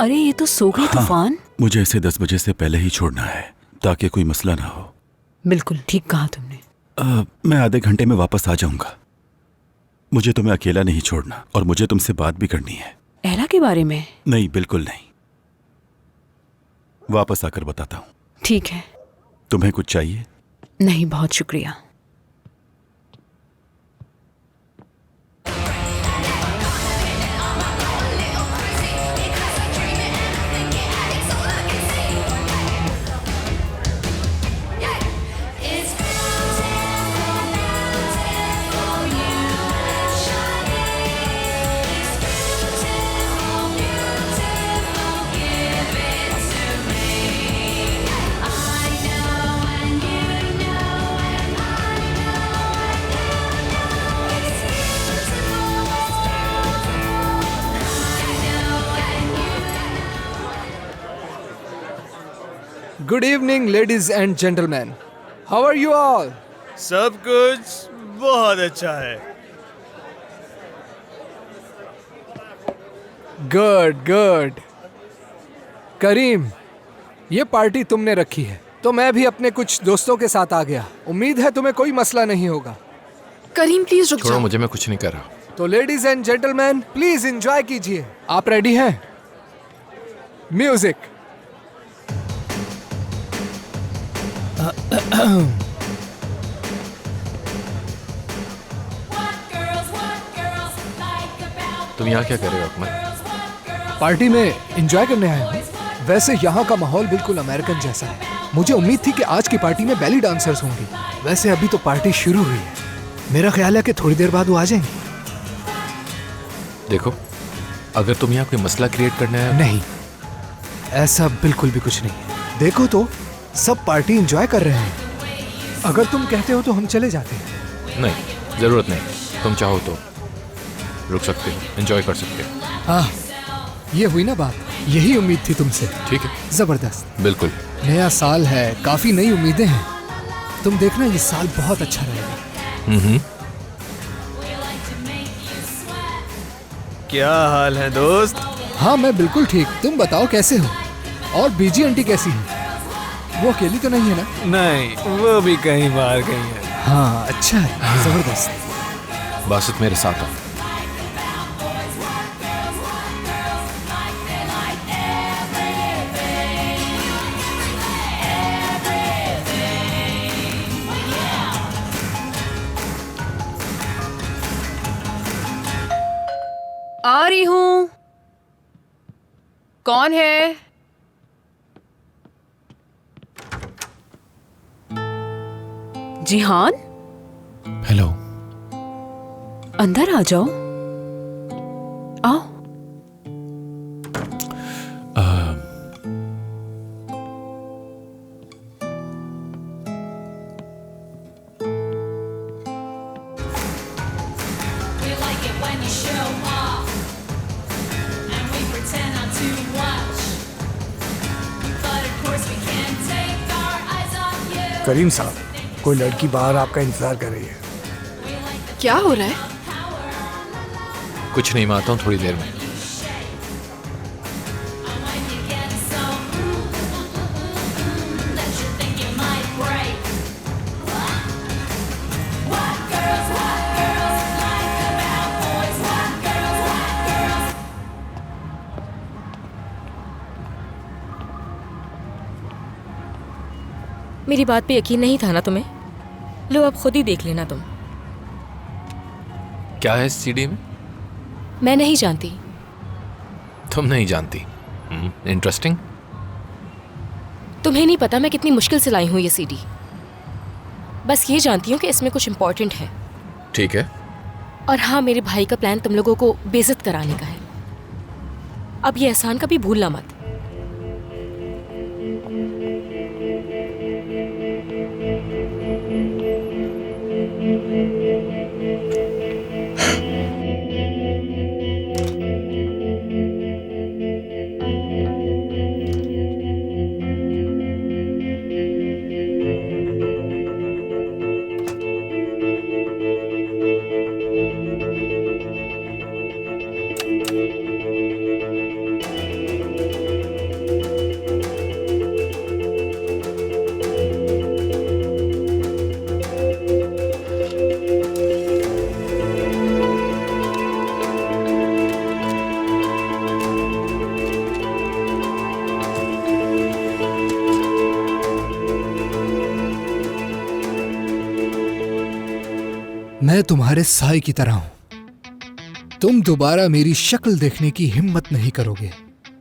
अरे ये तो सो गई तूफान। मुझे इसे 10 बजे से पहले ही छोड़ना है ताकि कोई मसला ना हो। बिल्कुल ठीक कहा तुमने। मैं आधे घंटे में वापस आ जाऊंगा। मुझे तुम्हें अकेला नहीं छोड़ना और मुझे तुमसे बात भी करनी है। एला के बारे में? नहीं, बिल्कुल नहीं। वापस आकर बताता हूँ। ठीक है। तुम्हें कुछ चाहिए? नहीं, बहुत शुक्रिया। Good evening, ladies and gentlemen. How are you all? सब कुछ बहुत अच्छा है। Good, good. करीम, ये पार्टी तुमने रखी है तो मैं भी अपने कुछ दोस्तों के साथ आ गया। उम्मीद है तुम्हें कोई मसला नहीं होगा। करीम प्लीज रुक छोड़ो, जाओ। मुझे, मैं कुछ नहीं कर रहा। तो ladies and gentleman please enjoy कीजिए। आप रेडी हैं? म्यूजिक। तुम यहाँ क्या कर रहे हो अकमल? पार्टी में एंजॉय करने आया हूँ। वैसे यहाँ का माहौल बिल्कुल अमेरिकन जैसा है। मुझे उम्मीद थी कि आज की पार्टी में बेली डांसर्स होंगी। वैसे अभी तो पार्टी शुरू हुई है। मेरा ख्याल है कि थोड़ी देर बाद वो आ जाएंगे। देखो, अगर तुम यहाँ कोई मसला क्रिएट करना है। नहीं, ऐसा बिल्कुल भी कुछ नहीं है। देखो तो सब पार्टी एंजॉय कर रहे हैं। अगर तुम कहते हो तो हम चले जाते हैं। नहीं, जरूरत नहीं। तुम चाहो तो रुक सकते हो, एंजॉय कर सकते हो। हाँ, ये हुई ना बात। यही उम्मीद थी तुमसे। ठीक है, जबरदस्त। बिल्कुल। नया साल है, काफी नई उम्मीदें हैं। तुम देखना ये साल बहुत अच्छा रहेगा। क्या हाल है दोस्त? हाँ, मैं बिल्कुल ठीक। तुम बताओ कैसे हो? और बीजी आंटी कैसी है? वो अकेली तो नहीं है ना? नहीं, वो भी कहीं बाहर गई है। हाँ, अच्छा है। जबरदस्त। बासित मेरे साथ आओ। आ रही हूँ। कौन है? जिहान, हेलो। अंदर आ जाओ। आओ। करीम साहब, कोई लड़की बाहर आपका इंतजार कर रही है। क्या हो रहा है? कुछ नहीं, मैं आता हूँ थोड़ी देर में। मेरी बात पे यकीन नहीं था ना तुम्हें? लो, अब खुद ही देख लेना तुम। क्या है इस सीडी में? मैं नहीं जानती। तुम नहीं जानती? इंटरेस्टिंग। तुम्हें नहीं पता मैं कितनी मुश्किल से लाई हूँ ये सीडी। बस ये जानती हूँ कि इसमें कुछ इम्पोर्टेंट है। ठीक है। और हाँ, मेरे भाई का प्लान तुम लोगों को बेइज्जत कराने का है। अब ये एहसान कभी भूलना मत। मैं तुम्हारे साए की तरह हूं। तुम दोबारा मेरी शक्ल देखने की हिम्मत नहीं करोगे।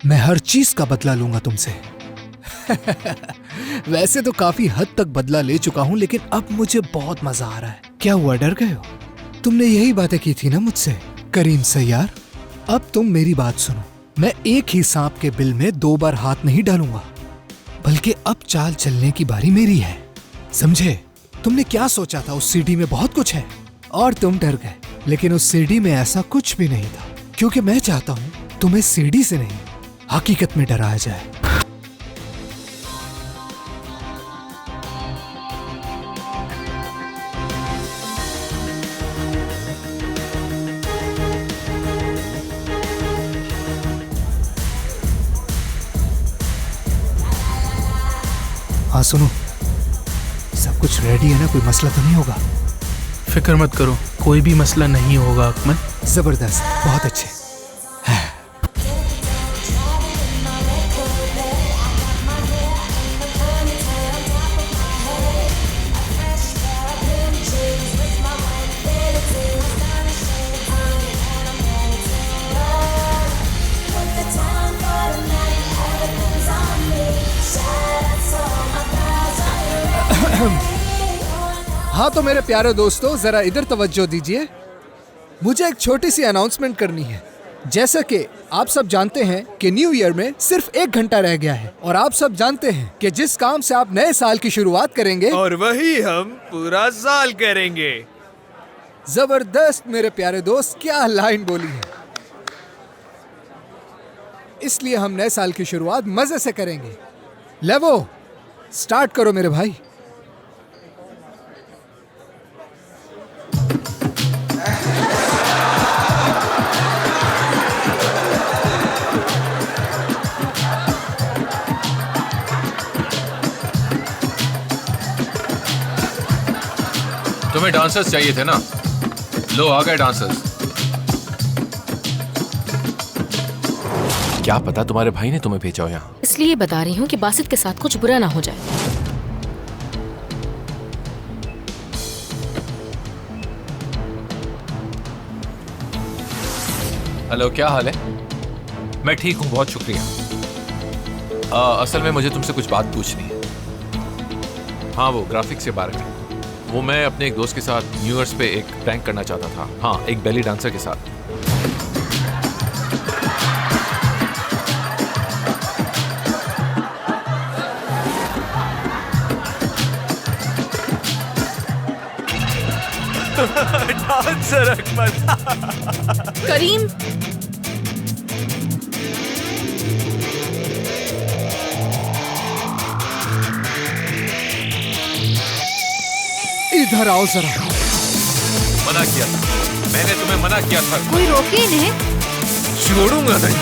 मैं हर चीज का बदला लूंगा तुमसे। वैसे तो काफी हद तक बदला ले चुका हूं, लेकिन अब मुझे बहुत मजा आ रहा है। क्या हुआ, डर गए हो? तुमने यही बातें की थी ना मुझसे, करीम सैयार। अब तुम मेरी बात सुनो। मैं एक ही सांप के बिल में 2 बार हाथ नहीं डालूंगा, बल्कि अब चाल चलने की बारी मेरी है, समझे? तुमने क्या सोचा था उस सीढ़ी में बहुत कुछ है और तुम डर गए, लेकिन उस सीढ़ी में ऐसा कुछ भी नहीं था, क्योंकि मैं चाहता हूं तुम्हें सीढ़ी से नहीं हकीकत में डराया जाए। हाँ सुनो, सब कुछ रेडी है ना? कोई मसला तो नहीं होगा? फिक्र मत करो, कोई भी मसला नहीं होगा अकमल। जबरदस्त, बहुत अच्छे। हाँ तो मेरे प्यारे दोस्तों, जरा इधर तवज्जो दीजिए। मुझे एक छोटी सी अनाउंसमेंट करनी है। जैसा कि आप सब जानते हैं कि न्यू ईयर में सिर्फ 1 घंटा रह गया है, और आप सब जानते हैं कि जिस काम से आप नए साल की शुरुआत करेंगे, और वही हम पूरा साल करेंगे। जबरदस्त मेरे प्यारे दोस्त, क्या लाइन बोली है। इसलिए हम नए साल की शुरुआत मजे से करेंगे। लेवो, स्टार्ट करो मेरे भाई। तुम्हें डांसर्स चाहिए थे ना? लो आ गए डांसर्स। क्या पता तुम्हारे भाई ने तुम्हें भेजा हो यहाँ। इसलिए बता रही हूँ कि बासित के साथ कुछ बुरा ना हो जाए। हेलो, क्या हाल है? मैं ठीक हूँ, बहुत शुक्रिया। असल में मुझे तुमसे कुछ बात पूछनी है। हाँ, वो ग्राफिक्स के बारे में। वो मैं अपने एक दोस्त के साथ न्यू ईयर्स पे एक प्रैंक करना चाहता था। हाँ, एक बेली डांसर के साथ। डांसर अकमल। करीम, इधर आओ जरा। मना किया था मैंने, तुम्हें मना किया था। कोई रोके इन्हें। छोड़ूंगा नहीं।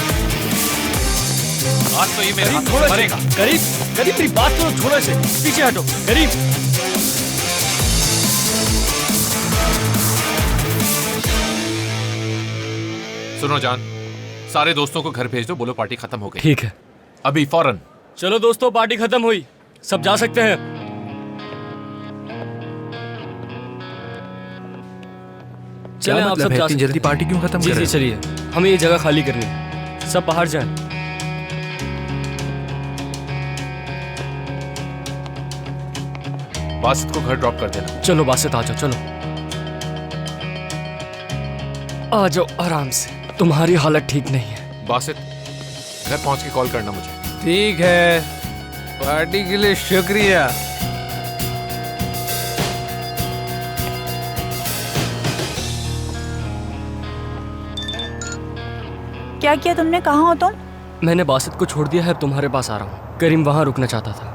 आज तो ये मेरे हाथ में मरेगा। करीब करीब मेरी बात करो, थोड़ा से पीछे हटो। करीब, सुनो जान, सारे दोस्तों को घर भेज दो, बोलो पार्टी खत्म हो गई। ठीक है। अभी फौरन। चलो दोस्तों, पार्टी खत्म हुई, सब जा सकते हैं। चलें, आप सब जा सकते जल्दी पार्टी क्यों खत्म जी कर रहे जी, चलिए, हमें ये जगह खाली करनी है। सब बाहर जाएं। बासित को घर ड्रॉप कर देना। चलो बासित, आ जाओ, चलो आ जाओ आराम से। तुम्हारी हालत ठीक नहीं है। बासित, घर पहुंच के कॉल करना मुझे। ठीक है, पार्टी के लिए शुक्रिया। क्या किया तुमने? कहाँ हो तुम? मैंने बासित को छोड़ दिया है, अब तुम्हारे पास आ रहा हूँ। करीम वहाँ रुकना चाहता था,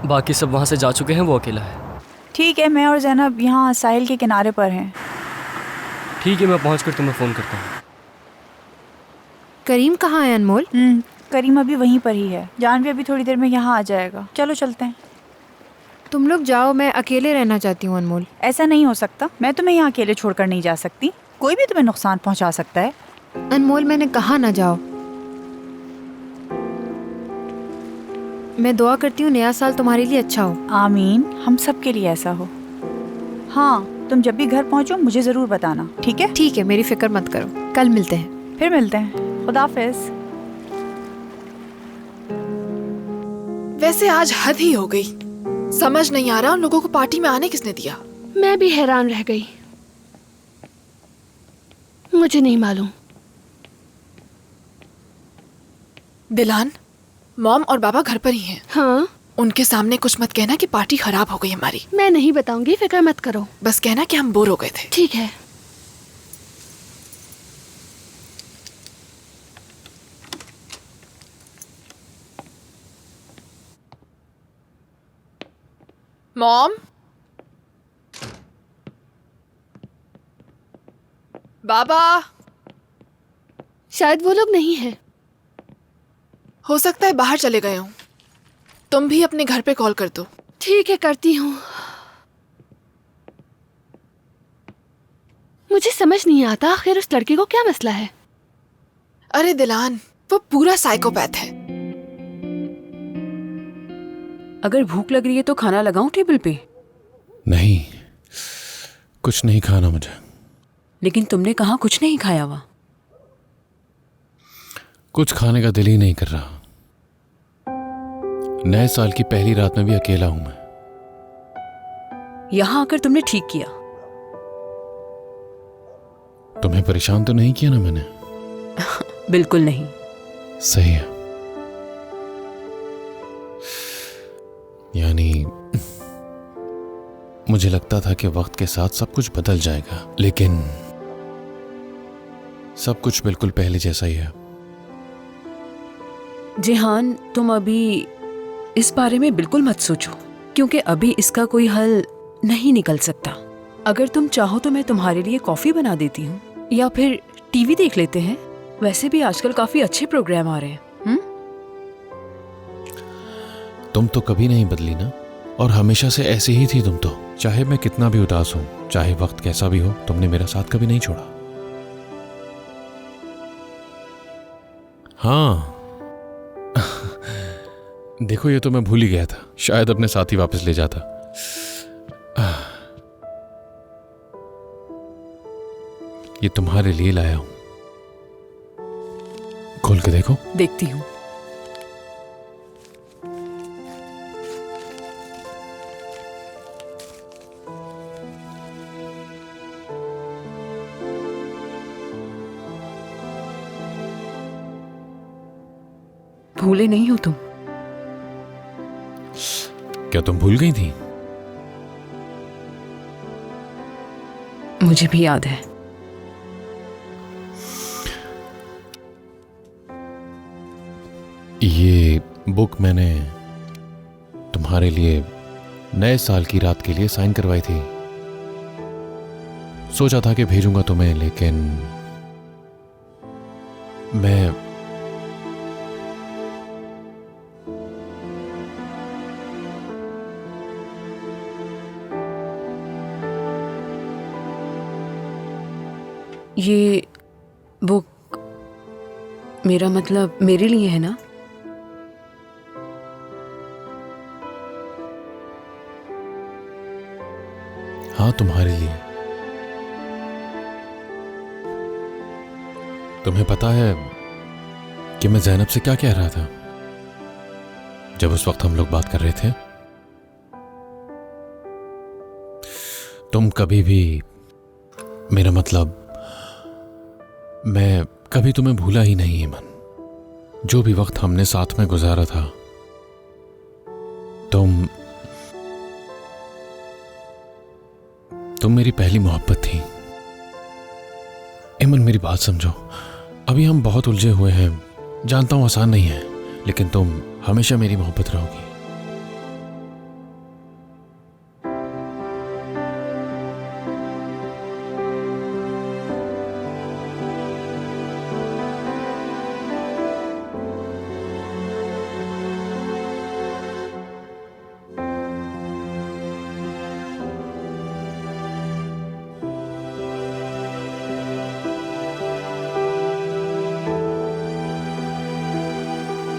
बाकी सब वहाँ से जा चुके हैं, वो अकेला है। ठीक है, मैं और जैनब यहाँ साहिल के किनारे पर हैं। ठीक है, मैं पहुँचकर तुम्हें फ़ोन करता हूँ। करीम कहाँ है अनमोल? करीम अभी वहीं पर ही है। जान भी अभी थोड़ी देर में यहाँ आ जाएगा। चलो चलते हैं। तुम लोग जाओ, मैं अकेले रहना चाहती हूँ अनमोल। ऐसा नहीं हो सकता, मैं तुम्हें यहाँ अकेले छोड़कर नहीं जा सकती। कोई भी तुम्हें नुकसान पहुँचा सकता है। अनमोल, मैंने कहा ना जाओ। मैं दुआ करती हूँ नया साल तुम्हारे लिए अच्छा हो। आमीन, हम सब के लिए ऐसा हो। हाँ, तुम जब भी घर पहुंचो मुझे जरूर बताना, ठीक है? ठीक है, मेरी फिक्र मत करो, कल मिलते हैं। फिर मिलते हैं। खुदा हाफिज। वैसे आज हद ही हो गई। समझ नहीं आ रहा उन लोगों को पार्टी में आने किसने दिया। मैं भी हैरान रह गई, मुझे नहीं मालूम। दिलान, मॉम और बाबा घर पर ही हैं। हाँ, उनके सामने कुछ मत कहना कि पार्टी खराब हो गई हमारी। मैं नहीं बताऊंगी, फिक्र मत करो। बस कहना कि हम बोर हो गए थे। ठीक है। मॉम, बाबा, शायद वो लोग नहीं है। हो सकता है बाहर चले गए हों। तुम भी अपने घर पे कॉल कर दो। ठीक है, करती हूँ। मुझे समझ नहीं आता आखिर उस लड़के को क्या मसला है। अरे दिलान, वो पूरा साइकोपैथ है। अगर भूख लग रही है तो खाना लगाऊं टेबल पे? नहीं, कुछ नहीं खाना मुझे। लेकिन तुमने कहा कुछ नहीं खाया हुआ। कुछ खाने का दिल ही नहीं कर रहा। नए साल की पहली रात में भी अकेला हूं मैं। यहां आकर तुमने ठीक किया। तुम्हें परेशान तो नहीं किया ना मैंने? बिल्कुल नहीं। सही है। यानी मुझे लगता था कि वक्त के साथ सब कुछ बदल जाएगा, लेकिन सब कुछ बिल्कुल पहले जैसा ही है। जिहान, तुम अभी इस बारे में बिल्कुल मत सोचो, क्योंकि अभी इसका कोई हल नहीं निकल सकता। अगर तुम चाहो तो मैं तुम्हारे लिए कॉफी बना देती हूँ, या फिर टीवी देख लेते हैं। वैसे भी आजकल काफी अच्छे प्रोग्राम आ रहे हैं। तुम तो कभी नहीं बदली ना, और हमेशा से ऐसी ही थी तुम तो। चाहे मैं कितना भी उदास हूं, चाहे वक्त कैसा भी हो, तुमने मेरा साथ कभी नहीं छोड़ा। हाँ देखो, ये तो मैं भूल ही गया था। शायद अपने साथ ही वापस ले जाता। ये तुम्हारे लिए लाया हूं, खोल के देखो। देखती हूँ। भूले नहीं हो तुम? क्या तुम भूल गई थी? मुझे भी याद है। ये बुक मैंने तुम्हारे लिए नए साल की रात के लिए साइन करवाई थी। सोचा था कि भेजूंगा तुम्हें, लेकिन मैं ये बुक, मेरा मतलब मेरे लिए है ना? हाँ, तुम्हारे लिए। तुम्हें पता है कि मैं ज़ैनब से क्या कह रहा था जब उस वक्त हम लोग बात कर रहे थे? तुम कभी भी, मेरा मतलब मैं कभी तुम्हें भूला ही नहीं, ईमन। जो भी वक्त हमने साथ में गुजारा था, तुम मेरी पहली मोहब्बत थी। ईमन, मेरी बात समझो। अभी हम बहुत उलझे हुए हैं, जानता हूं आसान नहीं है, लेकिन तुम हमेशा मेरी मोहब्बत रहोगी।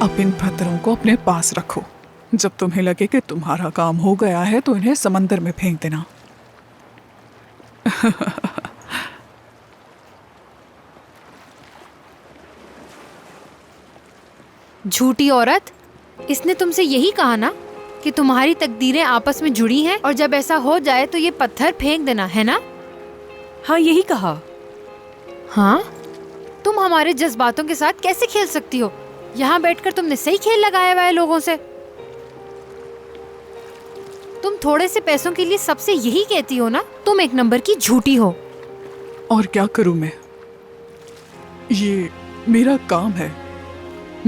अब इन पत्थरों को अपने पास रखो। जब तुम्हें लगे कि तुम्हारा काम हो गया है तो इन्हें समंदर में फेंक देना। झूठी औरत, इसने तुमसे यही कहा ना कि तुम्हारी तकदीरें आपस में जुड़ी हैं और जब ऐसा हो जाए तो ये पत्थर फेंक देना, है ना? हाँ, यही कहा। हाँ, तुम हमारे जज्बातों के साथ कैसे खेल सकती हो? यहाँ बैठकर तुमने सही खेल लगाया हुआ है लोगों से। तुम थोड़े से पैसों के लिए सबसे यही कहती हो ना, तुम एक नंबर की झूठी हो। और क्या करूं मैं? ये मेरा काम है।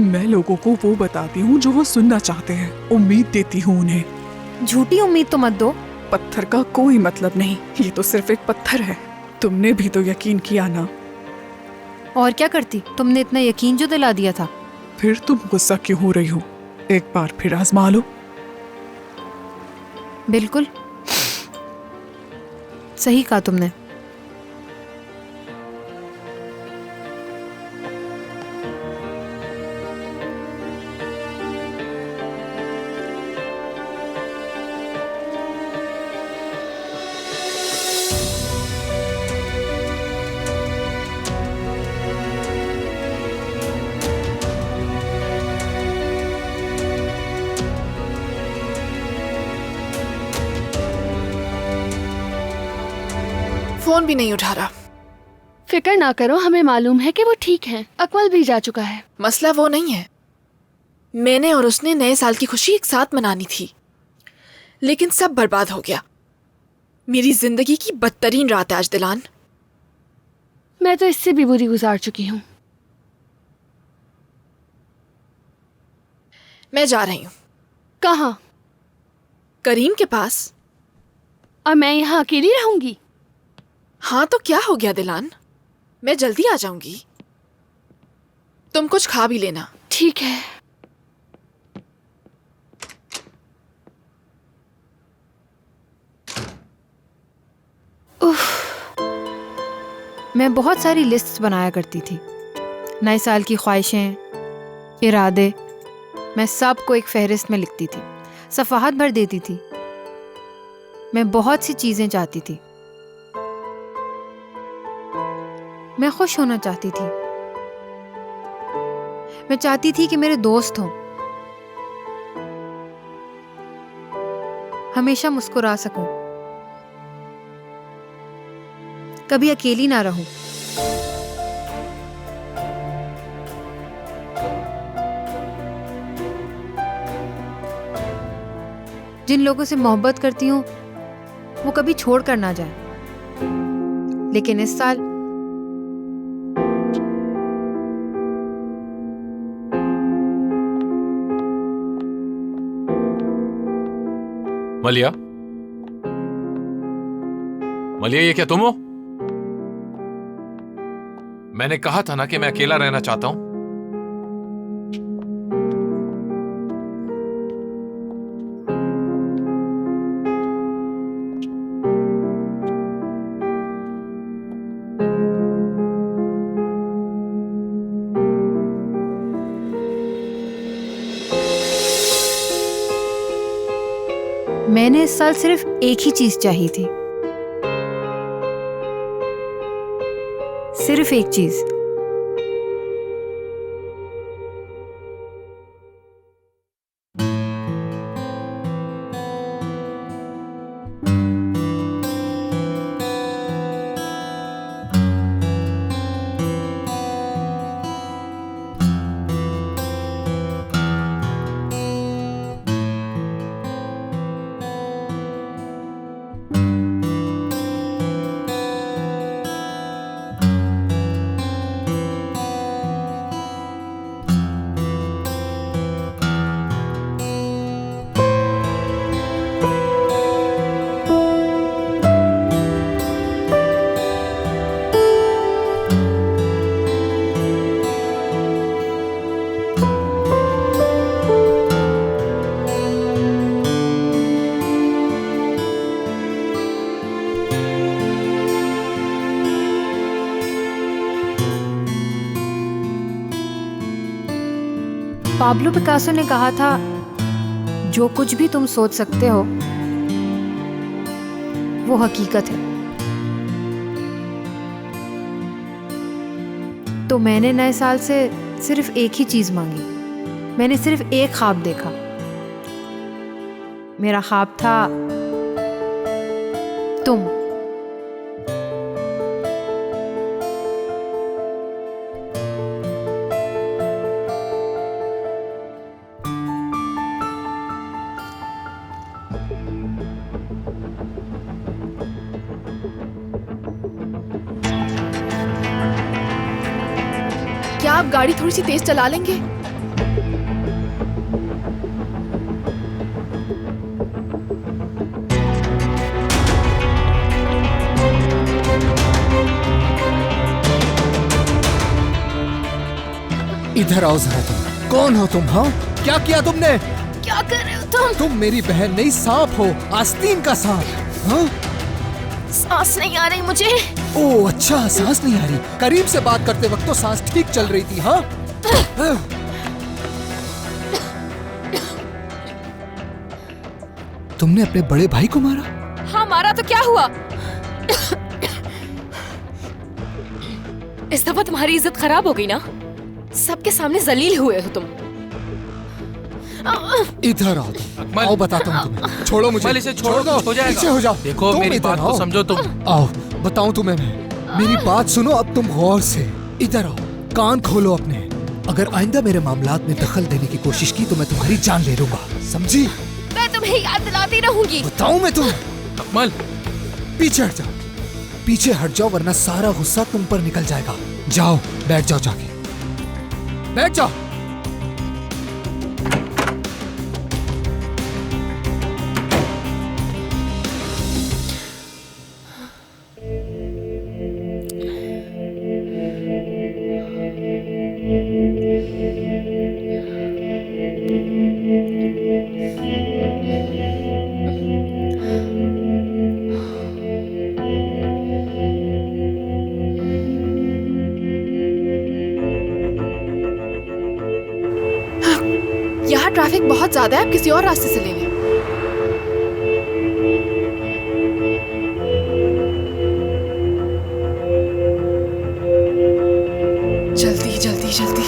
मैं लोगों को वो बताती हूँ जो वो सुनना चाहते हैं, उम्मीद देती हूँ उन्हें। झूठी उम्मीद तो मत दो। पत्थर का कोई मतलब नहीं, ये तो सिर्फ एक पत्थर है। तुमने भी तो यकीन किया ना। और क्या करती? तुमने इतना यकीन जो दिला दिया था। फिर तुम गुस्सा क्यों हो रही हो? एक बार फिर आजमा लो। बिल्कुल सही कहा तुमने। फोन भी नहीं उठा रहा। फिक्र ना करो, हमें मालूम है कि वो ठीक है। अकमल भी जा चुका है। मसला वो नहीं है। मैंने और उसने नए साल की खुशी एक साथ मनानी थी, लेकिन सब बर्बाद हो गया। मेरी जिंदगी की बदतरीन रात है आज दिलान। मैं तो इससे भी बुरी गुजार चुकी हूँ। मैं जा रही हूँ। कहाँ? करीम के पास। और मैं यहाँ अकेली रहूंगी? हाँ तो क्या हो गया दिलान, मैं जल्दी आ जाऊंगी। तुम कुछ खा भी लेना। ठीक है। मैं बहुत सारी लिस्ट्स बनाया करती थी, नए साल की ख्वाहिशें, इरादे। मैं सबको एक फहरिस्त में लिखती थी, सफ़ाहत भर देती थी। मैं बहुत सी चीज़ें चाहती थी। मैं खुश होना चाहती थी। मैं चाहती थी कि मेरे दोस्त हों, हमेशा मुस्कुरा सकूं, कभी अकेली ना रहूं। जिन लोगों से मोहब्बत करती हूं वो कभी छोड़ कर ना जाए। लेकिन इस साल मलिया, मलिया, ये क्या तुम हो? मैंने कहा था ना कि मैं अकेला रहना चाहता हूं। मैंने इस साल सिर्फ एक ही चीज चाहिए थी, सिर्फ एक चीज। पाब्लो पिकासो ने कहा था, जो कुछ भी तुम सोच सकते हो वो हकीकत है। तो मैंने नए साल से सिर्फ एक ही चीज मांगी। मैंने सिर्फ एक ख्वाब देखा। मेरा ख्वाब था तुम। क्या आप गाड़ी थोड़ी सी तेज चला लेंगे? इधर आओ जरा। तुम कौन हो? तुम हाँ, क्या किया तुमने? क्या कर रहे हो तुम? तुम मेरी बहन नहीं, सांप हो, आस्तीन का सांप। हाँ? सांस नहीं आ रही मुझे। ओह अच्छा, सांस नहीं आ रही। करीम से बात करते वक्त तो सांस ठीक चल रही थी। हाँ? तुमने अपने बड़े भाई को मारा? हाँ मारा तो क्या हुआ? इस दफा तुम्हारी इज्जत खराब हो गई ना, सबके सामने जलील हुए हो तुम। इधर आओ तुम। आओ बताता हूँ तुम्हें। छोड़ो मुझे। इसे छोड़ दो, हो जाएगा। पीछे हो जाओ। देखो मेरी बात को समझो तुम। आओ बताऊं तुम्हें मैं। मेरी बात सुनो अब तुम गौर से। इधर आओ, कान खोलो अपने। अगर आइंदा मेरे मामलात में दखल देने की कोशिश की तो मैं तुम्हारी जान ले लूंगा, समझी? मैं तुम्हें याद दिलाती रहूंगी। बताऊं मैं तुम? अकमल पीछे हट जाओ, पीछे हट जाओ वरना सारा गुस्सा तुम पर निकल जाएगा। जाओ बैठ जाओ, जाके बैठ जाओ। यहाँ ट्रैफिक बहुत ज्यादा है, आप किसी और रास्ते से ले लें। जल्दी जल्दी जल्दी।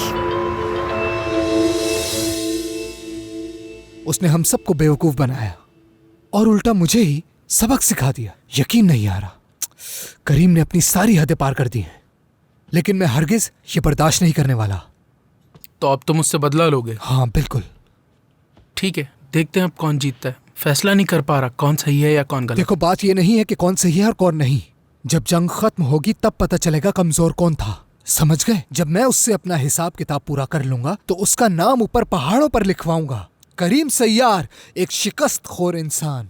उसने हम सबको बेवकूफ बनाया और उल्टा मुझे ही सबक सिखा दिया। यकीन नहीं आ रहा, करीम ने अपनी सारी हदें पार कर दी हैं, लेकिन मैं हरगिज ये बर्दाश्त नहीं करने वाला। तो अब तुम मुझसे बदला लोगे? हाँ बिल्कुल। ठीक है, देखते हैं अब कौन जीतता है। फैसला नहीं कर पा रहा कौन सही है या कौन गलत। देखो बात ये नहीं है कि कौन सही है और कौन नहीं। जब जंग खत्म होगी तब पता चलेगा कमजोर कौन था, समझ गए? जब मैं उससे अपना हिसाब किताब पूरा कर लूंगा तो उसका नाम ऊपर पहाड़ों पर लिखवाऊंगा। करीम सैयार, एक शिकस्त खोर इंसान।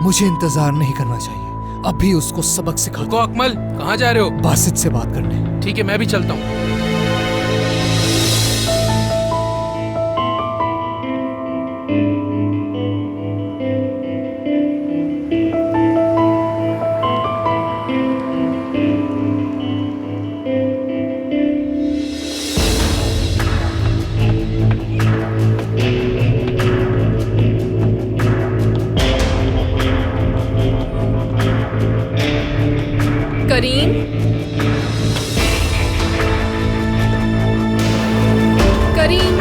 मुझे इंतजार नहीं करना चाहिए, अभी उसको सबक सिखा दो। अकमल कहाँ जा रहे हो? बासित से बात करने। ठीक है मैं भी चलता हूँ। करीम, करीम,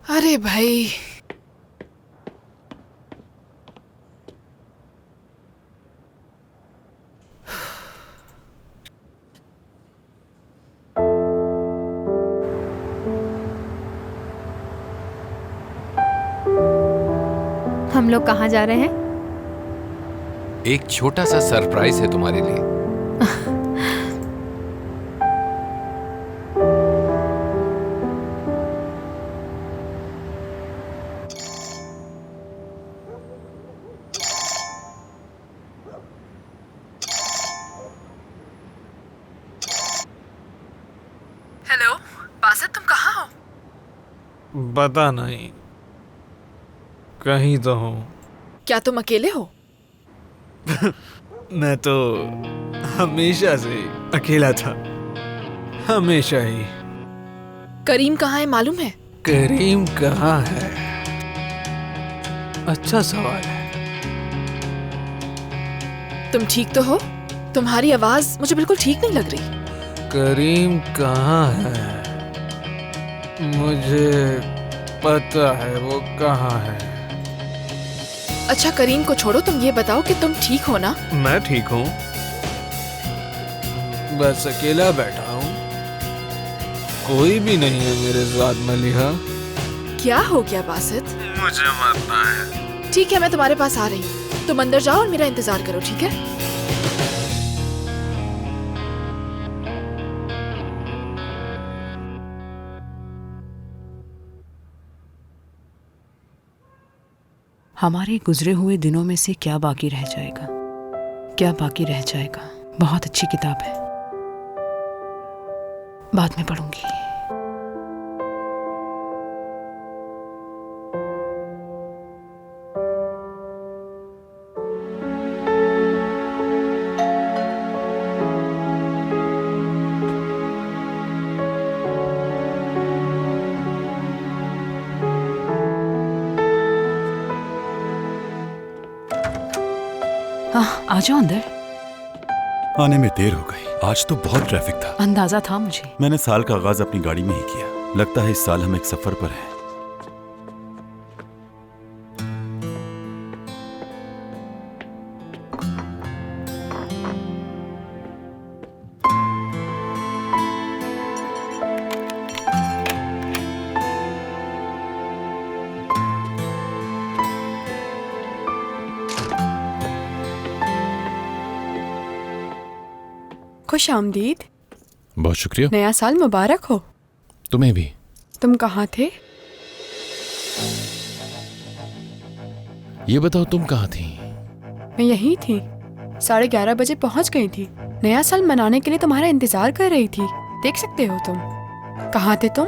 अरे भाई हम लोग कहाँ जा रहे हैं? एक छोटा सा सरप्राइज है तुम्हारे लिए। पता नहीं, कहीं तो हूँ। क्या तुम अकेले हो? मैं तो हमेशा से अकेला था, हमेशा ही। करीम कहाँ है मालूम है? करीम कहाँ है? अच्छा सवाल है। तुम ठीक तो हो? तुम्हारी आवाज मुझे बिल्कुल ठीक नहीं लग रही। करीम कहाँ है? मुझे पता है वो कहाँ है। अच्छा करीम को छोड़ो, तुम ये बताओ कि तुम ठीक हो ना? मैं ठीक हूँ, बस अकेला बैठा हूँ, कोई भी नहीं है मेरे साथ। मलिहा, क्या हो गया बासित? मुझे मरना है। ठीक है, मैं तुम्हारे पास आ रही हूँ। तुम अंदर जाओ और मेरा इंतजार करो, ठीक है? हमारे गुजरे हुए दिनों में से क्या बाकी रह जाएगा, क्या बाकी रह जाएगा। बहुत अच्छी किताब है, बाद में पढ़ूंगी। आ जाओ अंदर। आने में देर हो गई, आज तो बहुत ट्रैफिक था। अंदाजा था मुझे। मैंने साल का आगाज अपनी गाड़ी में ही किया। लगता है इस साल हम एक सफर पर हैं। खुश आमदीद। बहुत शुक्रिया। नया साल मुबारक हो। तुम्हें भी। तुम कहाँ थे? ये बताओ तुम कहाँ थी? मैं यहीं थी, 11:30 बजे पहुँच गई थी। नया साल मनाने के लिए तुम्हारा इंतजार कर रही थी। देख सकते हो तुम। कहाँ थे तुम?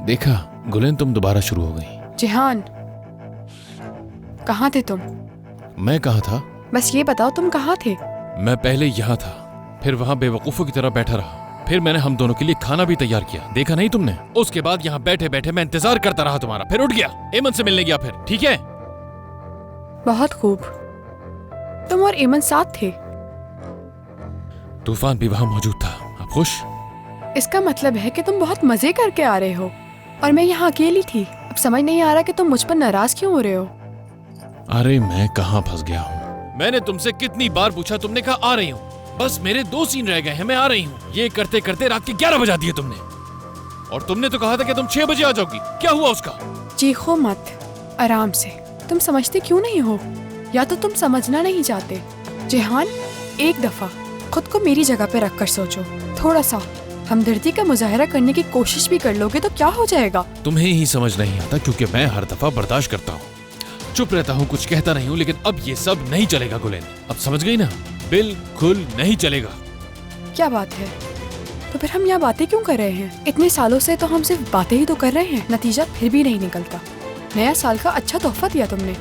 देखा गुलेन, तुम दोबारा शुरू हो गई। जिहान, कहाँ थे तुम? मैं कहाँ था? बस ये बताओ तुम कहाँ थे? मैं पहले यहाँ था, फिर वहाँ बेवकूफों की तरह बैठा रहा, फिर मैंने हम दोनों के लिए खाना भी तैयार किया। देखा नहीं तुमने? उसके बाद यहाँ बैठे बैठे मैं इंतजार करता रहा तुम्हारा, फिर उठ गया, एमन से मिलने गया। फिर ठीक है? बहुत खूब। तुम और एमन साथ थे? तूफान भी वहाँ मौजूद था। आप खुश? इसका मतलब है कि तुम बहुत मजे करके आ रहे हो और मैं यहाँ अकेली थी। अब समझ नहीं आ रहा कि तुम मुझ पर नाराज क्यों हो रहे हो। अरे मैं कहाँ फंस गया हूँ? मैंने तुमसे कितनी बार पूछा, तुमने कहा आ रही हूँ। बस मेरे 2 सीन रह गए हैं, मैं आ रही हूँ। ये करते करते रात के 11 बजा दिए तुमने। और तुमने तो कहा था कि तुम 6 बजे आ जाओगी। क्या हुआ उसका? चीखो मत, आराम से। तुम समझते क्यों नहीं हो, या तो तुम समझना नहीं चाहते। जिहान, एक दफा खुद को मेरी जगह पे रखकर सोचो। थोड़ा सा हमदर्दी का मुजाहरा करने की कोशिश भी कर लोगे तो क्या हो जाएगा? तुम्हें ही समझ नहीं आता, क्योंकि मैं हर दफा बर्दाश्त करता हूँ, चुप रहता हूँ, कुछ कहता नहीं हूँ। लेकिन अब ये सब नहीं चलेगा गुलेन। अब समझ गई ना? बिल्कुल नहीं चलेगा। क्या बात है? तो फिर हम यहाँ बातें क्यों कर रहे हैं? इतने सालों से तो हम सिर्फ बातें ही तो कर रहे हैं, नतीजा फिर भी नहीं निकलता। नया साल का अच्छा तोहफा दिया तुमने।